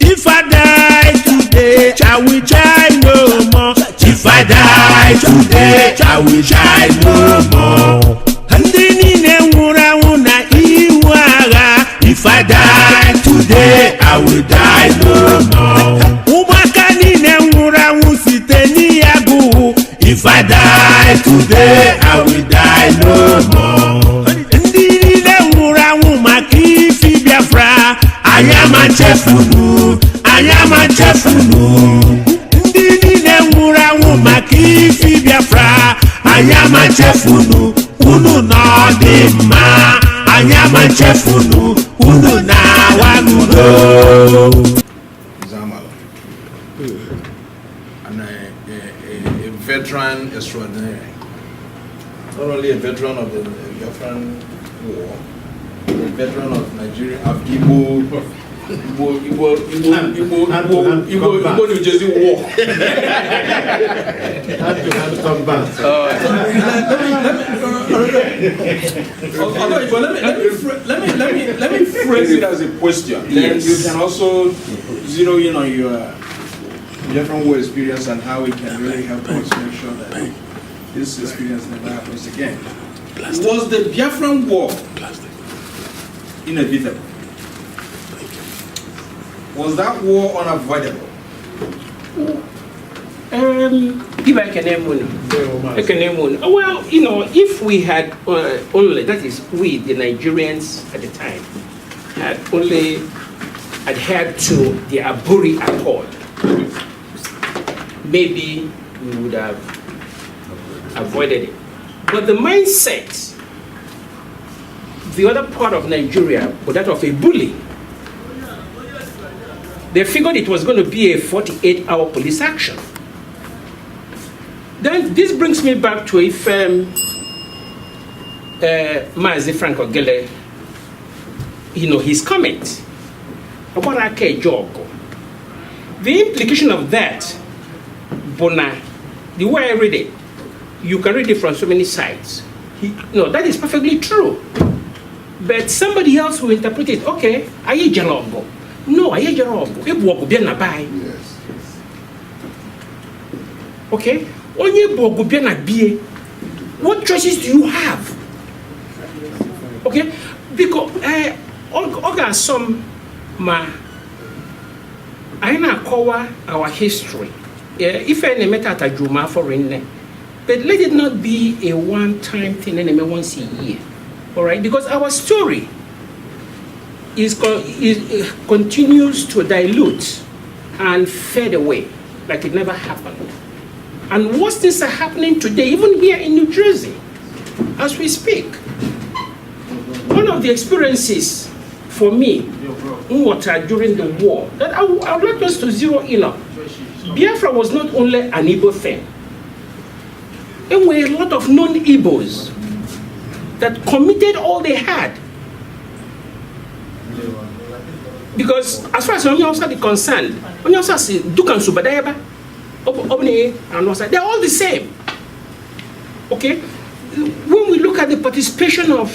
If I die today, I will try no more. If I die today, I will try no more. If I die today, I will die no more. If I die today, I will die no more. I am a chefunu. I am a chefunu. I am a chefunu. Unu no de ma. I am a chefunu. Unu na wagudo. Zamala. And a veteran extraordinary. Not only a veteran of the Biafran War, a veteran of Nigeria, of Igbo New Jersey War. Let me phrase it as a question. Then you can also zero in on your Biafran War experience and how it can really help us make sure that this experience never happens again. Was the Biafran War inevitable? Was that war unavoidable? Well, you know, if we had only, that is, we, the Nigerians at the time, had only adhered to the Aburi Accord, maybe we would have avoided it. But the mindset, the other part of Nigeria, was that of a bully. They figured it was going to be a 48-hour police action. Then this brings me back to if Mazi Frank Ogele, you know, his comment about Ake Jogo. The implication of that, Bona, the way I read it, you can read it from so many sides. No, that is perfectly true. But somebody else will interpret it, okay, Aye Jalogo. No, Aye Jalogo. Yes. Okay? What choices do you have? Okay? Because some I call our history. If any meta Juma foreign, but let it not be a one-time thing and once a year. All right? Because our story continues to dilute and fade away like it never happened. And worse things are happening today, even here in New Jersey, as we speak. One of the experiences for me during the war that I would like us to zero in on. Biafra was not only an Igbo thing. There were a lot of non-Igbos that committed all they had. Because as far as Onyosa is concerned, Onyosa is Dukan Subadayaba, they're all the same. Okay? When we look at the participation of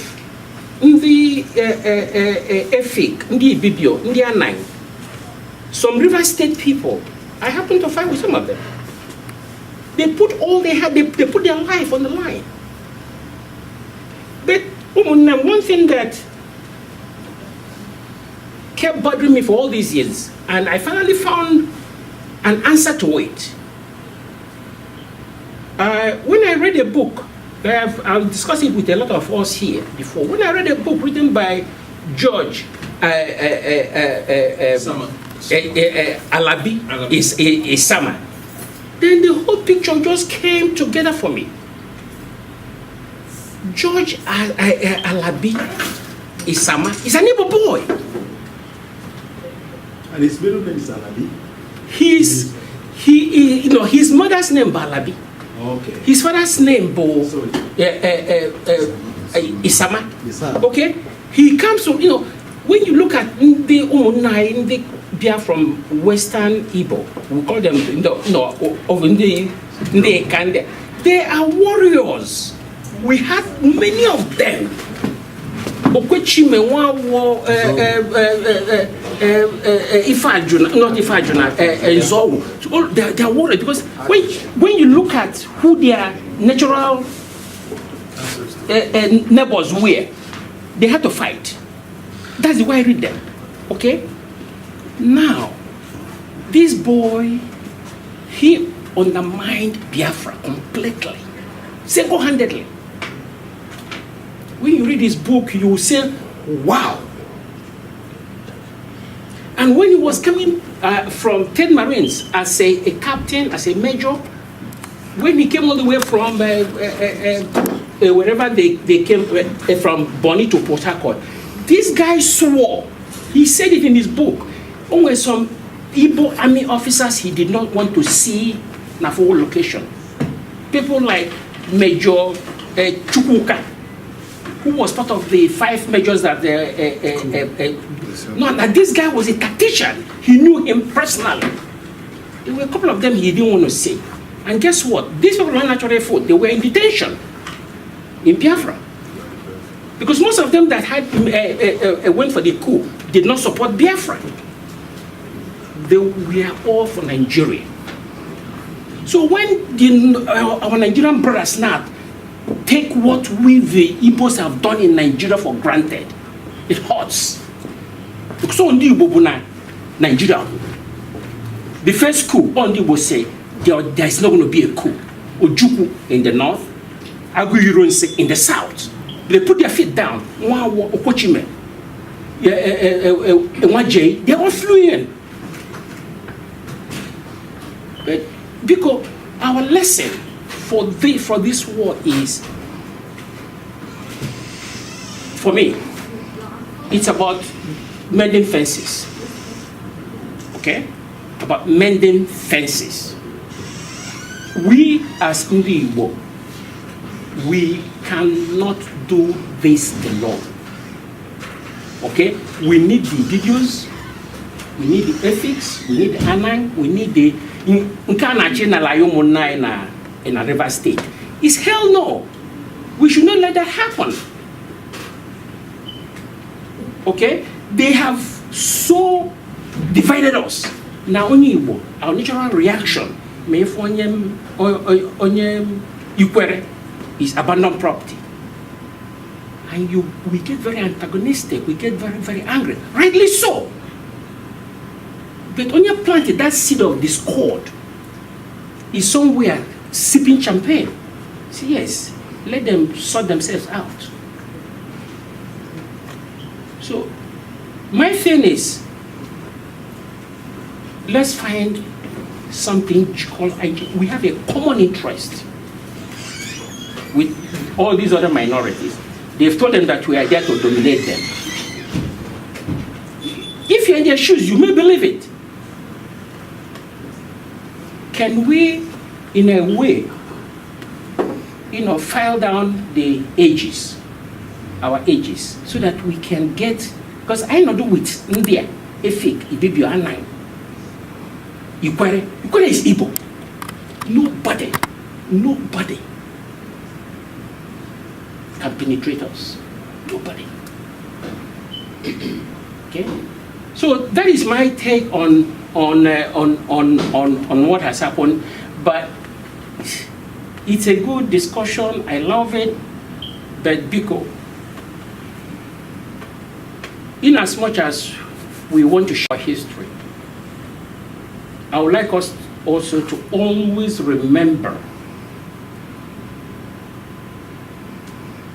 the EFIC, the Bibio, the A9, some River State people, I happen to fight with some of them. They put all they had, they put their life on the line. But one thing that kept bothering me for all these years, and I finally found an answer to it. When I read a book, I've discussed it with a lot of us here before. When I read a book written by George Alabi Isama, then the whole picture just came together for me. George Alabi Isama is an Igbo boy. And his middle name is Alabi? His mother's name Balabi. Okay. His father's name Bo Sorry. Isama. Isama. Okay? He comes from, when you look at the Umunai, they are from Western Igbo. We call them, they are warriors. We have many of them. Okwechime Wawo, Ifajuna, not Ifajuna, Zowu. So they are warriors because when you look at who their natural neighbors were, they had to fight. That's why I read them. Okay? Now, this boy, he undermined Biafra completely, single-handedly. When you read his book, you will say, wow. And when he was coming from 10 Marines as a captain, as a major, when he came all the way from wherever they came from Bonny to Port Harcourt, this guy swore, he said it in his book, only some Igbo army officers he did not want to see in a full location. People like Major Chukwuka, who was part of the 5 majors that this guy was a tactician. He knew him personally. There were a couple of them he didn't want to see. And guess what? These people were naturally food. They were in detention in Biafra. Because most of them that had went for the coup did not support Biafra. They were all for Nigeria. So when our Nigerian brothers now take what we the Igbos have done in Nigeria for granted, it hurts. Because on the Igbo Nigeria, the first coup, on the Igbo say there is not going to be a coup. Ojukwu in the north, Aguiyi in the south. They put their feet down. Okochime, they all flew in. But because our lesson for this war is, for me, it's about mending fences. Okay? About mending fences. We as Ndi Igbo, we cannot do this alone. Okay? We need the videos, we need the ethics, we need the Anang, we need the in a river state. It's hell no. We should not let that happen. Okay? They have so divided us. Now, our natural reaction is abandoned property. And we get very antagonistic, we get very, very angry. Rightly so. But when you planted that seed of discord, is somewhere sipping champagne. See, yes, let them sort themselves out. So, my thing is, let's find something called, we have a common interest with all these other minorities. They've told them that we are there to dominate them. If you're in their shoes, you may believe it. Can we, in a way, file down the ages, our ages, so that we can get, because I know do with India, Efik, Ibibio, Anai, Ikwere is Igbo. Nobody can penetrate us. Nobody. Okay? So that is my take on what has happened, but it's a good discussion. I love it, but Biko, in as much as we want to share history, I would like us also to always remember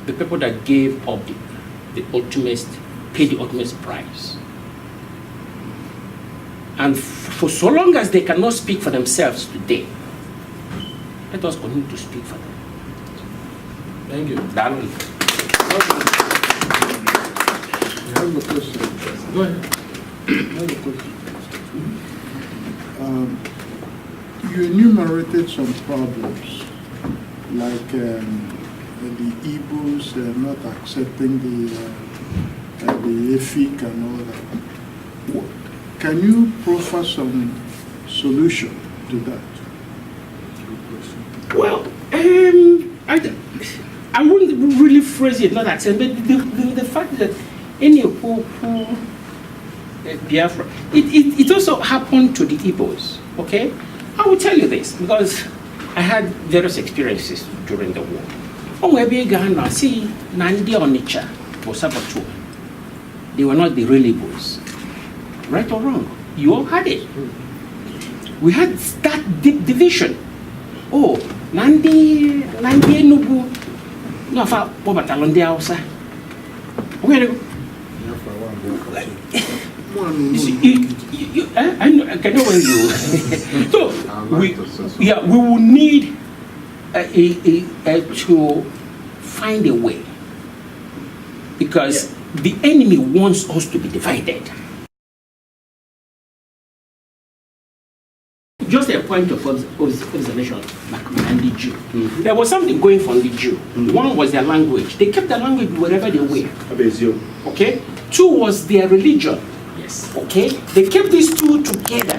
the people that gave up the ultimate, paid the ultimate price. And for so long as they cannot speak for themselves today, let us continue to speak for them. Thank you. Darling. I have a question. Go ahead. I have a question. You enumerated some problems, like the Igbos not accepting the EFIC and all that. Can you proffer some solution to that? Well, I wouldn't really phrase it not accept, but the fact that any who Biafra, it also happened to the Igbos, okay? I will tell you this because I had various experiences during the war. See, Nandi Onicha was Sabatu. They were not the real Igbos. Right or wrong? You all had it. We had that deep division. Oh, Nandi Enugu. No, I thought, what about Talondi Hausa? Where I can know when you. So we will need to find a way because the enemy wants us to be divided. Just a point of observation, and the Jew. There was something going for the Jew. One was their language. They kept their language wherever they were. Okay. Two was their religion. Yes. Okay. They kept these two together.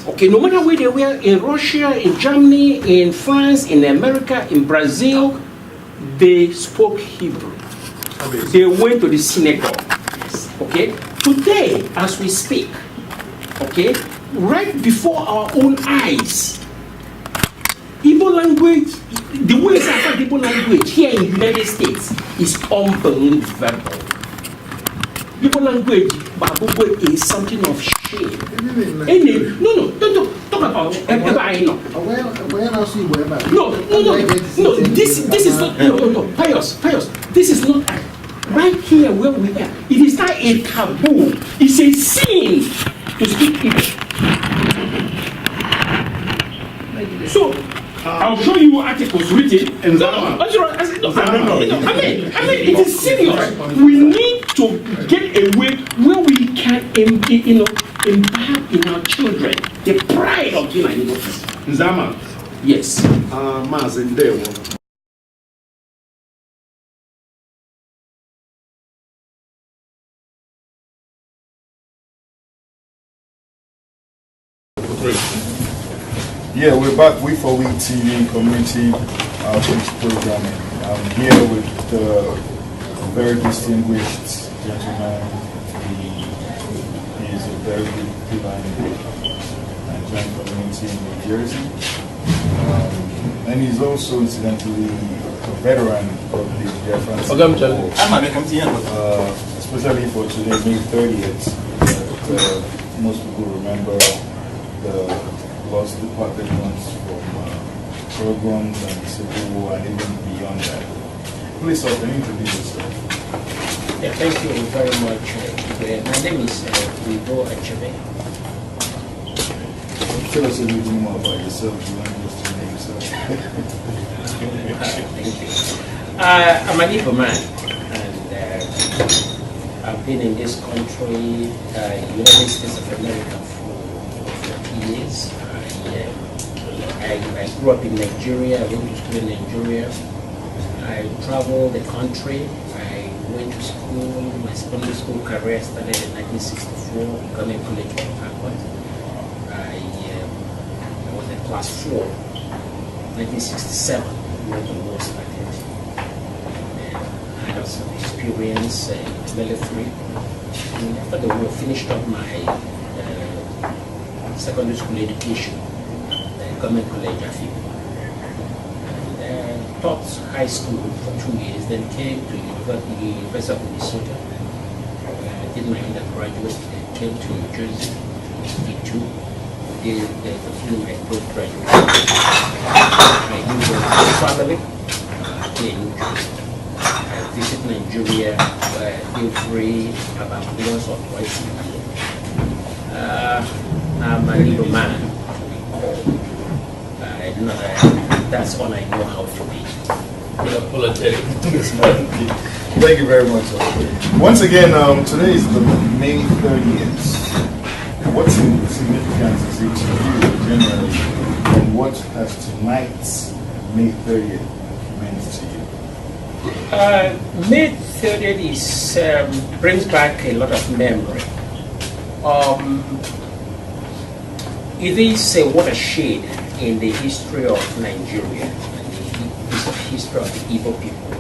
Okay. No matter where they were, in Russia, in Germany, in France, in America, in Brazil, they spoke Hebrew. They went to the synagogue. Yes. Okay. Today, as we speak, okay, right before our own eyes, Igbo language, the way it's affected Igbo language here in the United States is unbelievable. Igbo language, Babuwe, is something of shame. No, don't talk about everybody. No, this is not, no, pious, this is not right here where we are. It is not a taboo, it's a sin to speak Igbo. So, I'll show you articles written. No, I mean, it is serious. We need to get a way where we can, imbibe in our children the pride of being an Igbo. Nzama. Yes. Yeah, we're back with OE TV Community Outreach Program. I'm here with the very distinguished gentleman. He is a very good pillar in the Nigerian community in New Jersey. And he's also incidentally a veteran of the Biafran especially for today, May 30th. Most people remember the lost departed ones from programs and civil war and even beyond that. Please, sir, can you introduce yourself? Yeah, thank you very much. My name is Wibo Achebe. Tell us a little bit more about yourself. You want us to name yourself? Thank you. I'm an Igbo man, and I've been in this country, United States of America, for 40 years. I grew up in Nigeria. I went to school in Nigeria. I traveled the country. I went to school. My secondary school career started in 1964, Government College of Harvard. I was in class 4, 1967, when the war started. And I had some experience in the military. And after the war, finished up my secondary school education. Government College Afibo, and taught high school for 2 years, then came to the University of Minnesota. I did my undergraduate, then came to New Jersey, did 2, did my postgraduate. I do traveling in New Jersey. I visit Nigeria every about once or twice a year. I'm a little man. That's all I know how to be. Thank you very much. Once again, today is the May 30th. what significance is it to you generally, and what has tonight's May 30th meant to you? May 30th brings back a lot of memory. It is a watershed in the history of Nigeria and the history of the Igbo people.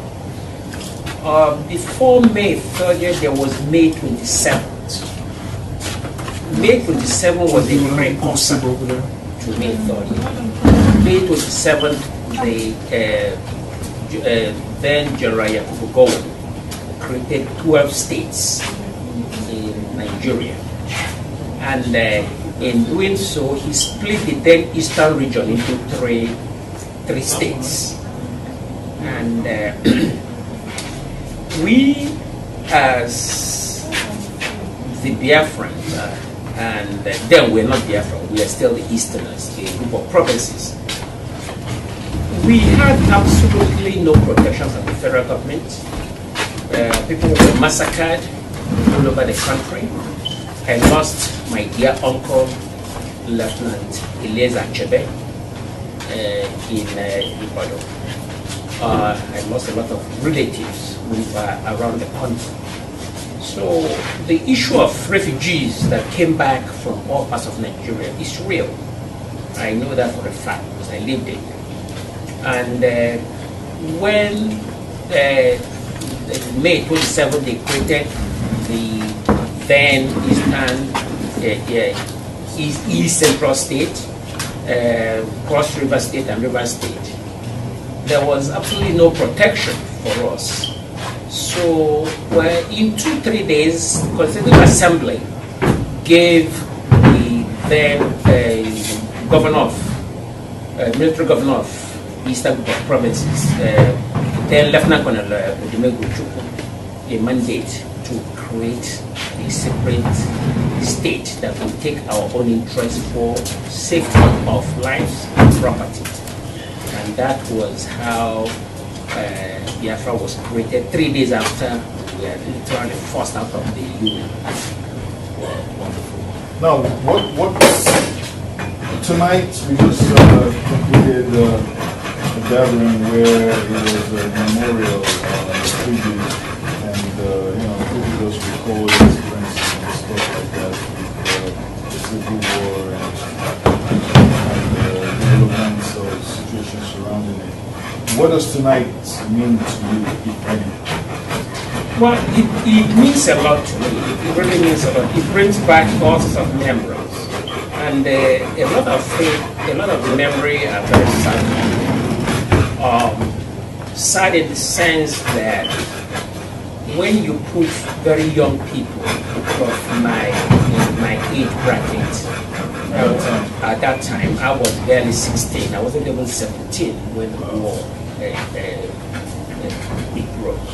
Before May 30th, there was May 27th. May 27th was the precursor to May 30th. May 27th, then General Yakubu Gowon created 12 states in Nigeria. And in doing so, he split the then eastern region into three states. And we, as the Biafrans, and then we're not Biafran, we are still the Easterners, a group of provinces. We had absolutely no protection from the federal government. People were massacred all over the country. I lost my dear uncle, Lieutenant Eliezer Chebe, in Ibadan. I lost a lot of relatives who were around the country. So the issue of refugees that came back from all parts of Nigeria is real. I know that for a fact because I lived it. And when May 27th they created the then East Central State, Cross River State and River State, there was absolutely no protection for us. So in 2-3 days, the Constituent Assembly gave the then military governor of Eastern provinces, then Lieutenant Colonel Odumegwu Ojukwu, a mandate to create a separate state that will take our own interest for safety of lives and property. And that was how Biafra was created 3 days after we were literally forced out of the Union. Wonderful. Now, what tonight we just completed a gathering where it was a memorial tribute, and people just recalled experiences and stuff like that with the Civil War and the developments of situations surrounding it. What does tonight mean to you, if any? Well, it means a lot to me. It really means a lot. It brings back all sorts of memories, and a lot of the memory are very sad. Sad in the sense that when you put very young people of my age bracket, at that time I was barely 16. I wasn't even 17 when the war broke.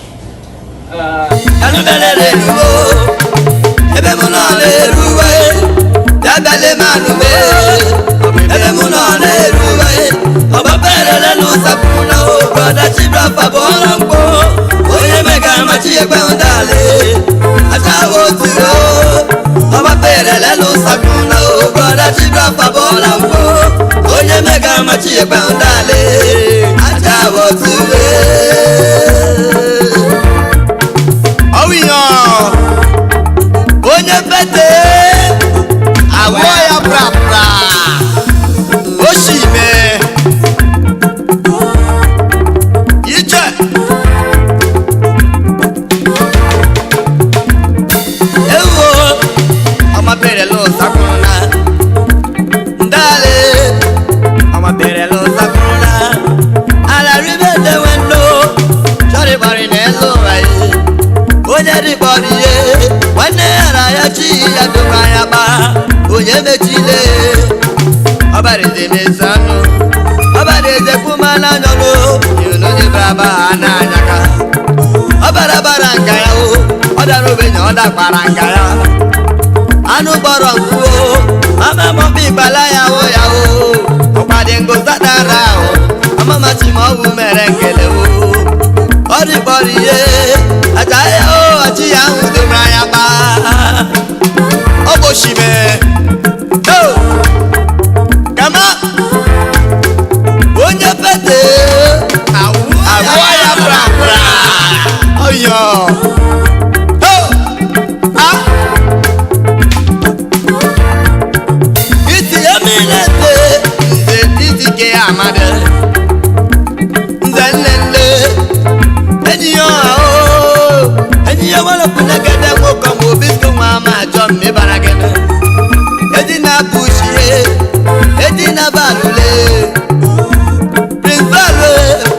Anu borong kuo, mama mo bi balaya wo ya wo. Opade ngo zadara o, mama ti mo wu merengele wo. Ori bori ye, ajaye o, aji ya wu do mra ya ba. Obo shime. Inete, nze titike amade. Nze nlele, eniyo ao. Eniyo wala kuna gede mwoko mwobisko mwama jom mi baragene. Edina pushie, edina balule.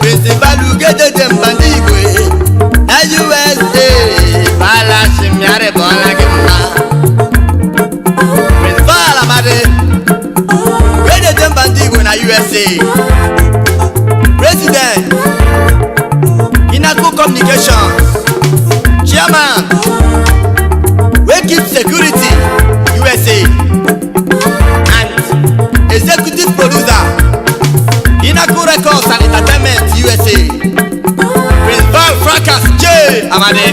Principalu gede jembandigwe. Na USA, bala shimyare bola gimna. Principal amade, gede jembandigwe na USA. President, Inaku Communications, Chairman, we keep security USA, and executive producer, Inaku Records and Entertainment USA. Principal Fracas J. Amade,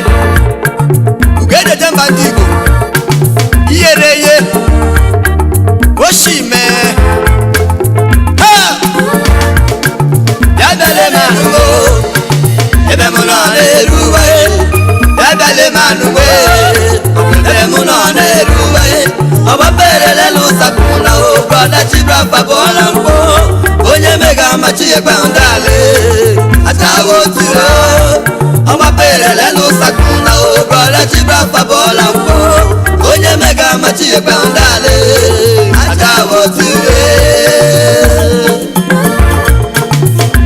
Ugede Jambandigo, Iyereye, Oshime, ha! Yadale manugo, ebe munone ruwe, yadale manugo, ebe munone ruwe, obaperele lusakuna o, brother Chibra Fabola mpo, onye mega machi ekpandale, atawo tiro, obaperele lusakuna o, brother Chibra Fabola mpo, onye mega machi ekpandale, atawo tiro.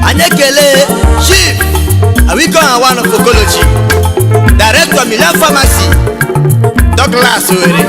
Anyekele Chief Awiko Awano Fokolochi, Director Milan Pharmacy, Douglas Owere.